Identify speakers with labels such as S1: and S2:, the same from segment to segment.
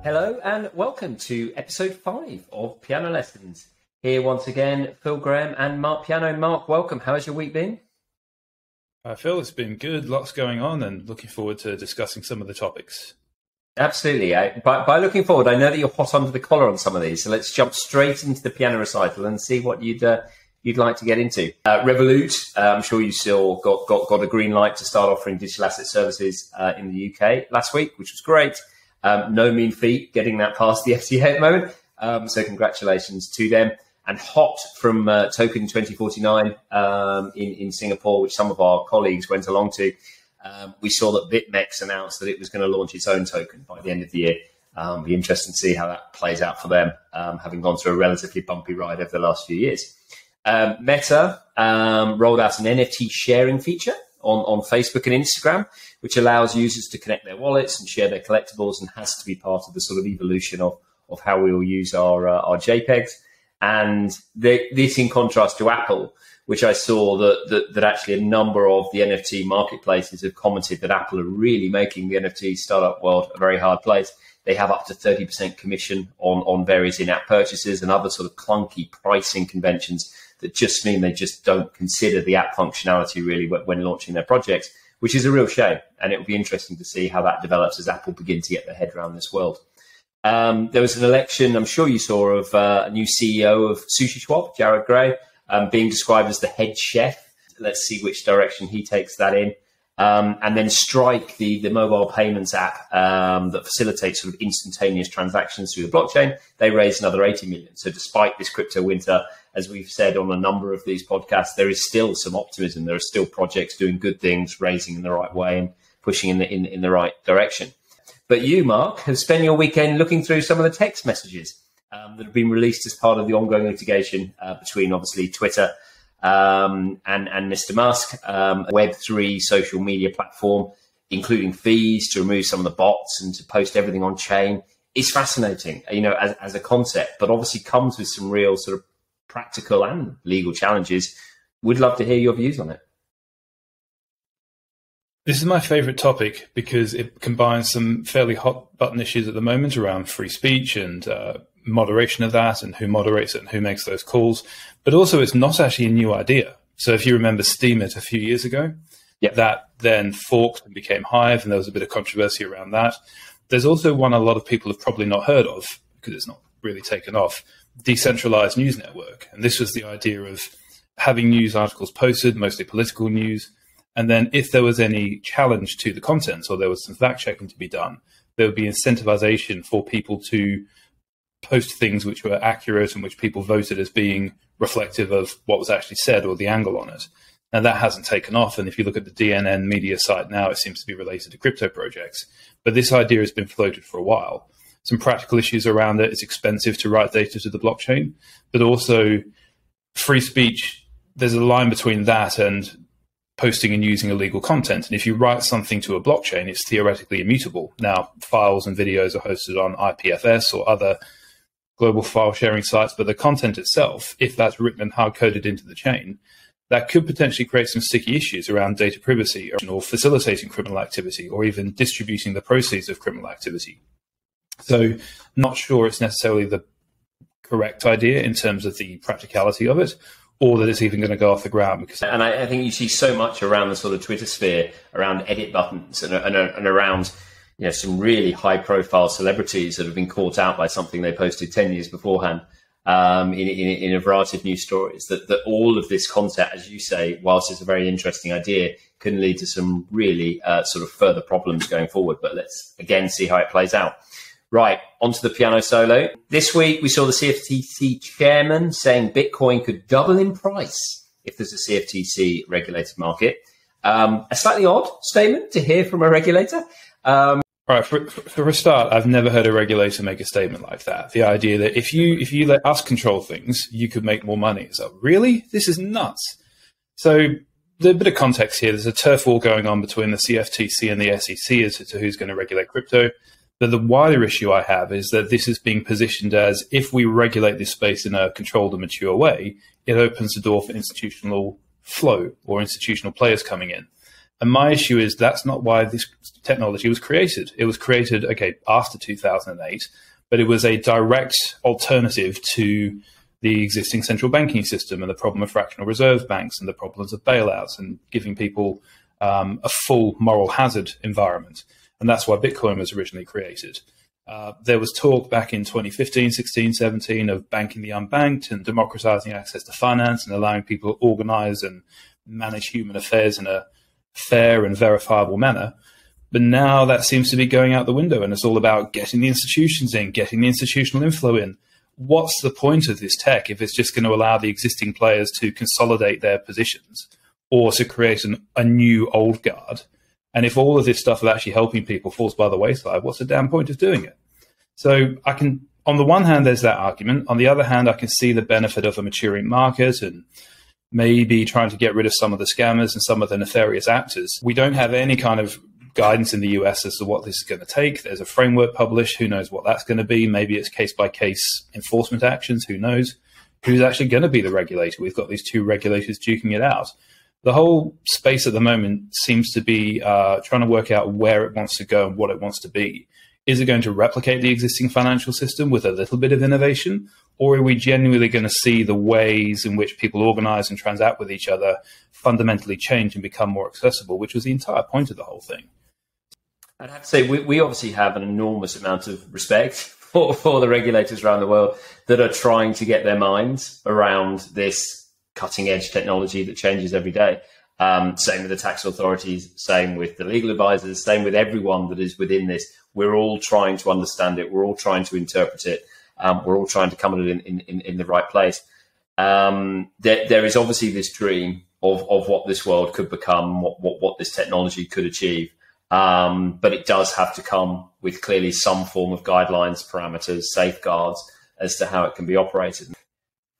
S1: Hello and welcome to episode 5 of Piano Lessons. Here once again, Phil Graham and Marc Piano. Marc, welcome. How has your week been?
S2: Phil, it's been good. Lots going on and looking forward to discussing some of the topics.
S1: Absolutely. By looking forward, I know that you're hot under the collar on some of these, so let's jump straight into the piano recital and see what you'd like to get into. Revolut, I'm sure you still got a green light to start offering digital asset services in the UK last week, which was great. No mean feat getting that past the FCA at the moment. So congratulations to them. And hot from Token 2049 in Singapore, which some of our colleagues went along to. We saw that BitMEX announced that it was going to launch its own token by the end of the year. It'll be interesting to see how that plays out for them, having gone through a relatively bumpy ride over the last few years. Meta rolled out an NFT sharing feature on Facebook and Instagram, which allows users to connect their wallets and share their collectibles, and has to be part of the sort of evolution of how we will use our JPEGs. And this in contrast to Apple, which I saw that actually a number of the NFT marketplaces have commented that Apple are really making the NFT startup world a very hard place. They have up to 30% commission on various in-app purchases and other sort of clunky pricing conventions that just mean they just don't consider the app functionality really when launching their projects, which is a real shame. And it will be interesting to see how that develops as Apple begin to get their head around this world. There was an election, I'm sure you saw, of a new CEO of Sushi Schwab, Jared Gray, being described as the head chef. Let's see which direction he takes that in. And then Strike, the mobile payments app that facilitates sort of instantaneous transactions through the blockchain, they raised another 80 million. So despite this crypto winter, as we've said on a number of these podcasts, there is still some optimism. There are still projects doing good things, raising in the right way and pushing in the right direction. But you, Marc, have spent your weekend looking through some of the text messages that have been released as part of the ongoing litigation between, obviously, Twitter and Mr. Musk, Web3 social media platform, including fees to remove some of the bots and to post everything on chain. It's fascinating, as a concept, but obviously comes with some real sort of practical and legal challenges. We'd love to hear your views on it.
S2: This is my favorite topic because it combines some fairly hot button issues at the moment around free speech and moderation of that and who moderates it and who makes those calls. But also it's not actually a new idea. So if you remember Steemit a few years ago, that then forked and became Hive, and there was a bit of controversy around that. There's also one a lot of people have probably not heard of because it's not really taken off, decentralized news network. And this was the idea of having news articles posted, mostly political news. And then if there was any challenge to the content or there was some fact checking to be done, there would be incentivization for people to post things which were accurate and which people voted as being reflective of what was actually said or the angle on it. Now, that hasn't taken off. And if you look at the DNN media site now, it seems to be related to crypto projects. But this idea has been floated for a while. Some practical issues around it. It's expensive to write data to the blockchain, but also free speech. There's a line between that and posting and using illegal content. And if you write something to a blockchain, it's theoretically immutable. Now, files and videos are hosted on IPFS or other global file sharing sites, but the content itself, if that's written and hard-coded into the chain, that could potentially create some sticky issues around data privacy or facilitating criminal activity or even distributing the proceeds of criminal activity. So not sure it's necessarily the correct idea in terms of the practicality of it, or that it's even going to go off the ground.
S1: And I think you see so much around the sort of Twitter sphere, around edit buttons and around some really high-profile celebrities that have been caught out by something they posted 10 years beforehand in a variety of news stories, that all of this content, as you say, whilst it's a very interesting idea, can lead to some really sort of further problems going forward. But let's, again, see how it plays out. Right, onto the piano solo. This week, we saw the CFTC chairman saying Bitcoin could double in price if there's a CFTC regulated market. A slightly odd statement to hear from a regulator.
S2: All right, for a start, I've never heard a regulator make a statement like that. The idea that if you let us control things, you could make more money. So, really? This is nuts. So, there's a bit of context here. There's a turf war going on between the CFTC and the SEC as to who's going to regulate crypto. But the wider issue I have is that this is being positioned as if we regulate this space in a controlled and mature way, it opens the door for institutional flow or institutional players coming in. And my issue is that's not why this technology was created. It was created, okay, after 2008, but it was a direct alternative to the existing central banking system and the problem of fractional reserve banks and the problems of bailouts and giving people a full moral hazard environment. And that's why Bitcoin was originally created. There was talk back in 2015, 16, 17 of banking the unbanked and democratizing access to finance and allowing people to organize and manage human affairs in a fair and verifiable manner. But now that seems to be going out the window, and it's all about getting the institutions in, getting the institutional inflow in. What's the point of this tech if it's just going to allow the existing players to consolidate their positions or to create a new old guard? And if all of this stuff of actually helping people falls by the wayside, what's the damn point of doing it? So I can, on the one hand, there's that argument. On the other hand, I can see the benefit of a maturing market and maybe trying to get rid of some of the scammers and some of the nefarious actors. We don't have any kind of guidance in the US as to what this is going to take. There's a framework published. Who knows what that's going to be? Maybe it's case-by-case enforcement actions. Who knows? Who's actually going to be the regulator? We've got these two regulators duking it out. The whole space at the moment seems to be trying to work out where it wants to go and what it wants to be. Is it going to replicate the existing financial system with a little bit of innovation? Or are we genuinely going to see the ways in which people organize and transact with each other fundamentally change and become more accessible, which was the entire point of the whole thing?
S1: I'd have to say we obviously have an enormous amount of respect for the regulators around the world that are trying to get their minds around this cutting-edge technology that changes every day. Same with the tax authorities, same with the legal advisors, same with everyone that is within this. We're all trying to understand it. We're all trying to interpret it. We're all trying to come at it in the right place. There is obviously this dream of what this world could become, what this technology could achieve. But it does have to come with clearly some form of guidelines, parameters, safeguards as to how it can be operated.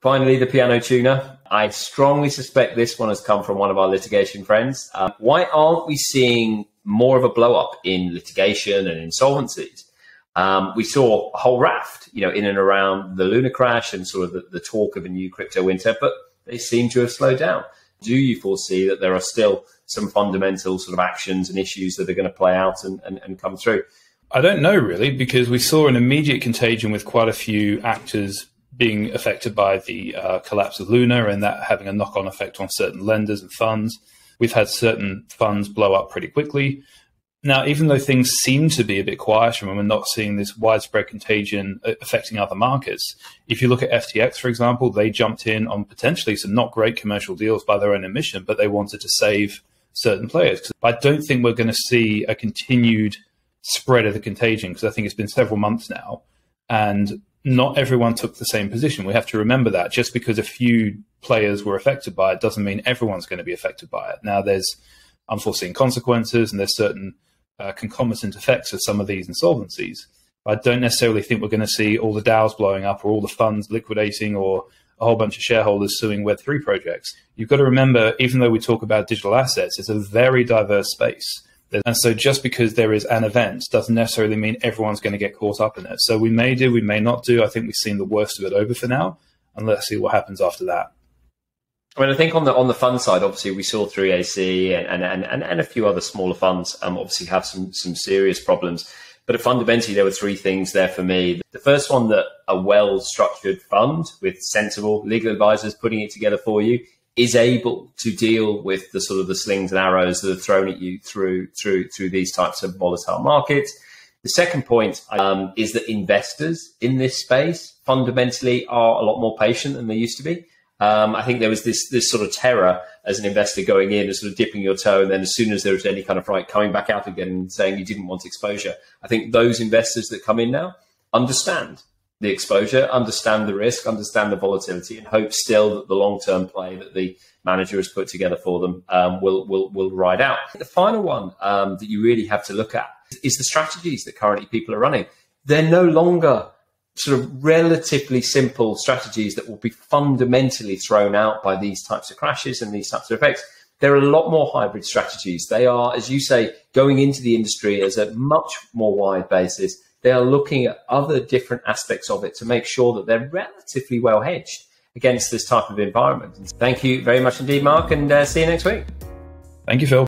S1: Finally, the piano tuner. I strongly suspect this one has come from one of our litigation friends. Why aren't we seeing more of a blow up in litigation and insolvencies? We saw a whole raft, in and around the Luna crash and sort of the talk of a new crypto winter, but they seem to have slowed down. Do you foresee that there are still some fundamental sort of actions and issues that are going to play out and come through?
S2: I don't know, really, because we saw an immediate contagion with quite a few actors being affected by the collapse of Luna and that having a knock-on effect on certain lenders and funds. We've had certain funds blow up pretty quickly. Now, even though things seem to be a bit quieter and we're not seeing this widespread contagion affecting other markets, if you look at FTX, for example, they jumped in on potentially some not great commercial deals by their own admission, but they wanted to save certain players. I don't think we're going to see a continued spread of the contagion because I think it's been several months now and not everyone took the same position. We have to remember that just because a few players were affected by it doesn't mean everyone's going to be affected by it. Now, there's unforeseen consequences and there's certain concomitant effects of some of these insolvencies. But I don't necessarily think we're going to see all the DAOs blowing up or all the funds liquidating or a whole bunch of shareholders suing Web3 projects. You've got to remember, even though we talk about digital assets, it's a very diverse space. And so just because there is an event doesn't necessarily mean everyone's going to get caught up in it. So we may do, we may not do. I think we've seen the worst of it over for now, and let's see what happens after that.
S1: I mean, I think on the fund side, obviously we saw 3AC and a few other smaller funds obviously have some serious problems. But fundamentally, there were three things there for me. The first one, that a well-structured fund with sensible legal advisors putting it together for you is able to deal with the sort of the slings and arrows that are thrown at you through these types of volatile markets. The second point is that investors in this space fundamentally are a lot more patient than they used to be. I think there was this sort of terror as an investor going in and sort of dipping your toe, and then as soon as there was any kind of fright, coming back out again and saying you didn't want exposure. I think those investors that come in now understand the exposure, understand the risk, understand the volatility, and hope still that the long-term play that the manager has put together for them will ride out. The final one that you really have to look at is the strategies that currently people are running. They're no longer sort of relatively simple strategies that will be fundamentally thrown out by these types of crashes and these types of effects. There are a lot more hybrid strategies. They are, as you say, going into the industry as a much more wide basis. They are looking at other different aspects of it to make sure that they're relatively well hedged against this type of environment. Thank you very much indeed, Mark, and see you next week.
S2: Thank you, Phil.